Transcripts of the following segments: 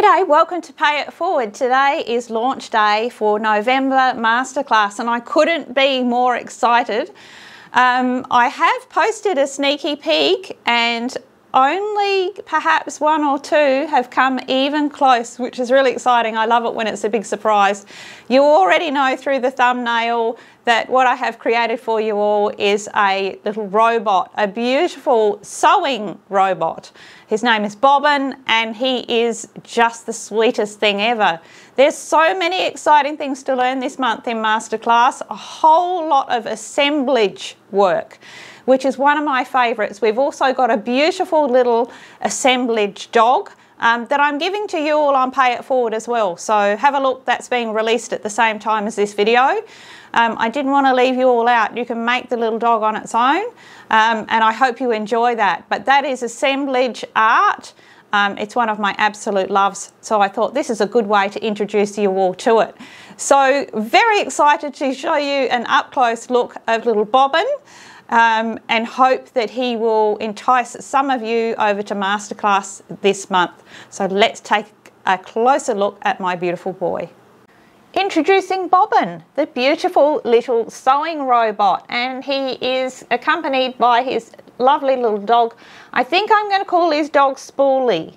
G'day, welcome to Pay It Forward. Today is launch day for November Masterclass and I couldn't be more excited. I have posted a sneaky peek and only perhaps one or two have come even close, which is really exciting. I love it when it's a big surprise. You already know through the thumbnail that what I have created for you all is a little robot, a beautiful sewing robot. His name is Bobbin and he is just the sweetest thing ever. There's so many exciting things to learn this month in Masterclass, a whole lot of assemblage work, which is one of my favourites. We've also got a beautiful little assemblage dog that I'm giving to you all on Pay It Forward as well. So have a look, that's being released at the same time as this video. I didn't want to leave you all out. You can make the little dog on its own and I hope you enjoy that. But that is assemblage art. It's one of my absolute loves. So I thought this is a good way to introduce you all to it. So very excited to show you an up-close look of little Bobbin. And hope that he will entice some of you over to Masterclass this month. So let's take a closer look at my beautiful boy. Introducing Bobbin, the beautiful little sewing robot, and he is accompanied by his lovely little dog. I think I'm going to call his dog Spoolie.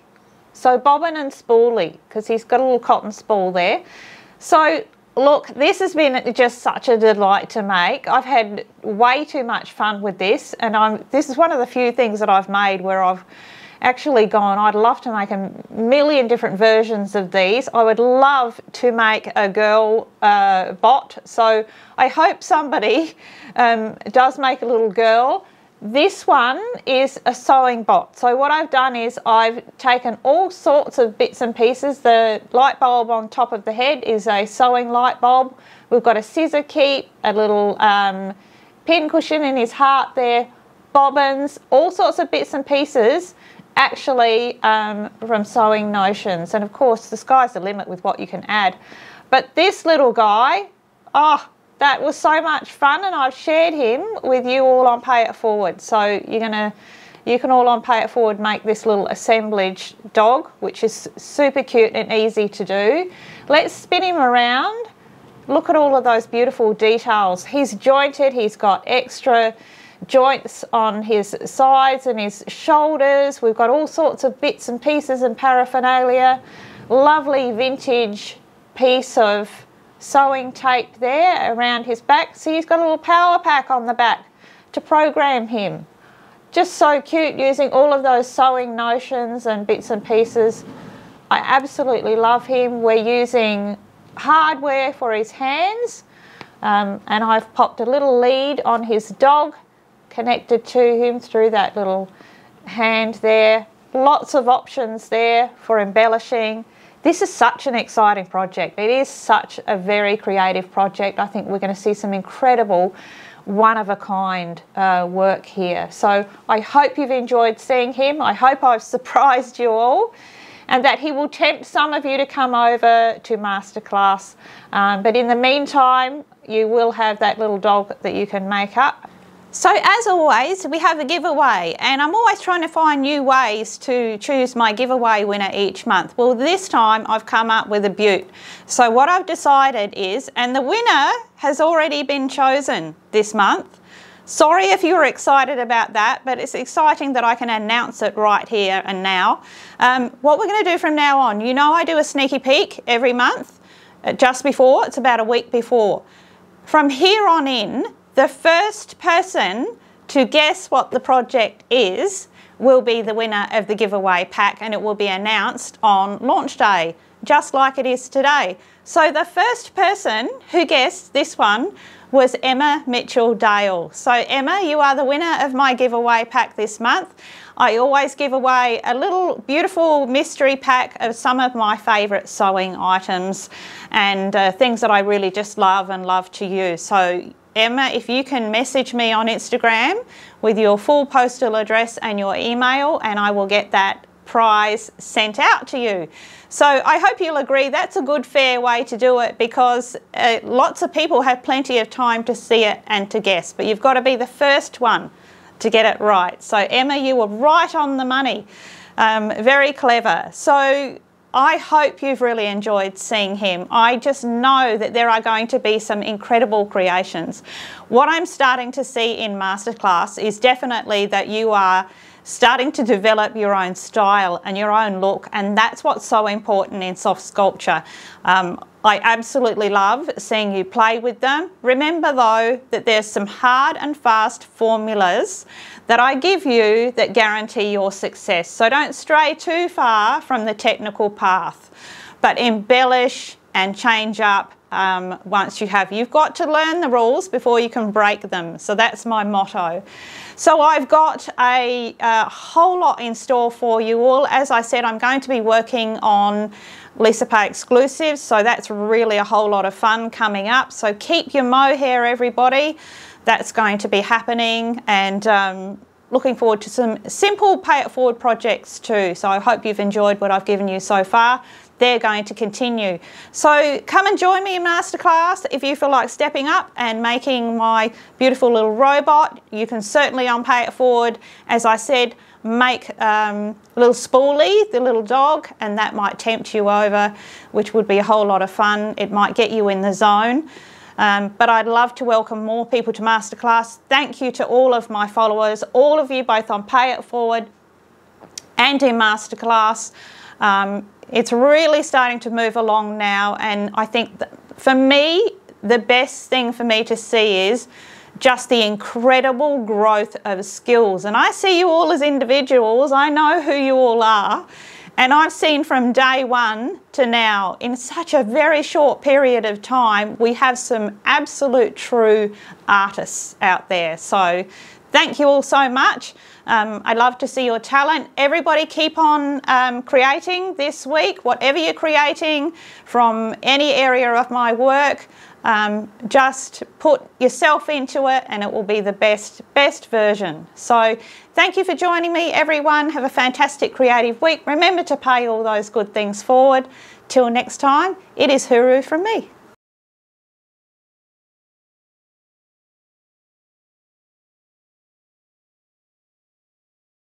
So Bobbin and Spoolie, because he's got a little cotton spool there. So look, this has been just such a delight to make. I've had way too much fun with this, and this is one of the few things that I've made where I've actually gone, I'd love to make a million different versions of these. I would love to make a girl bot, so I hope somebody does make a little girl. This one is a sewing bot. So what I've done is I've taken all sorts of bits and pieces. The light bulb on top of the head is a sewing light bulb. We've got a scissor keep, a little pin cushion in his heart there, bobbins, all sorts of bits and pieces actually from Sewing Notions. And of course the sky's the limit with what you can add. But this little guy, oh, that was so much fun, and I've shared him with you all on Pay It Forward. So you can all on Pay It Forward make this little assemblage dog, which is super cute and easy to do. Let's spin him around. Look at all of those beautiful details. He's jointed, he's got extra joints on his sides and his shoulders. We've got all sorts of bits and pieces and paraphernalia. Lovely vintage piece of sewing tape there around his back. See, he's got a little power pack on the back to program him. Just so cute, using all of those Sewing Notions and bits and pieces. I absolutely love him. We're using hardware for his hands, and I've popped a little lead on his dog connected to him through that little hand there. Lots of options there for embellishing. This is such an exciting project. It is such a very creative project. I think we're going to see some incredible one-of-a-kind work here. So I hope you've enjoyed seeing him. I hope I've surprised you all and that he will tempt some of you to come over to Masterclass. But in the meantime, you will have that little dog that you can make up. So as always, we have a giveaway, and I'm always trying to find new ways to choose my giveaway winner each month. Well, this time I've come up with a beaut. So what I've decided is, and the winner has already been chosen this month. Sorry if you were excited about that, but it's exciting that I can announce it right here and now. What we're going to do from now on, you know I do a sneaky peek every month, just before, it's about a week before. From here on in, the first person to guess what the project is will be the winner of the giveaway pack, and it will be announced on launch day, just like it is today. So the first person who guessed this one was Emma Mitchell-Dale. So Emma, you are the winner of my giveaway pack this month. I always give away a little beautiful mystery pack of some of my favourite sewing items and things that I really just love and love to use. So Emma, if you can message me on Instagram with your full postal address and your email, and I will get that prize sent out to you. So I hope you'll agree that's a good, fair way to do it, because lots of people have plenty of time to see it and to guess, but you've got to be the first one to get it right. So Emma, you were right on the money. Very clever. So I hope you've really enjoyed seeing him. I just know that there are going to be some incredible creations. What I'm starting to see in Masterclass is definitely that you are starting to develop your own style and your own look, and that's what's so important in soft sculpture. I absolutely love seeing you play with them. Remember though that there's some hard and fast formulas that I give you that guarantee your success. So don't stray too far from the technical path, but embellish and change up once you have. You've got to learn the rules before you can break them. So that's my motto. So I've got a whole lot in store for you all. As I said, I'm going to be working on Lisa Pay exclusives, so that's really a whole lot of fun coming up. So keep your mohair, everybody. That's going to be happening, and looking forward to some simple pay it forward projects too. So I hope you've enjoyed what I've given you so far. They're going to continue. So come and join me in Masterclass if you feel like stepping up and making my beautiful little robot. You can certainly on Pay It Forward, as I said, make little Spoolie, the little dog, and that might tempt you over, which would be a whole lot of fun. It might get you in the zone. But I'd love to welcome more people to Masterclass. Thank you to all of my followers, all of you both on Pay It Forward and in Masterclass. It's really starting to move along now, and I think that for me, the best thing for me to see is just the incredible growth of skills. And I see you all as individuals. I know who you all are. And I've seen from day one to now, in such a very short period of time, we have some absolute true artists out there. So thank you all so much. I'd love to see your talent. Everybody keep on creating this week, whatever you're creating from any area of my work. Just put yourself into it and it will be the best version. So thank you for joining me, everyone. Have a fantastic creative week. Remember to pay all those good things forward. Till next time, it is hooroo from me.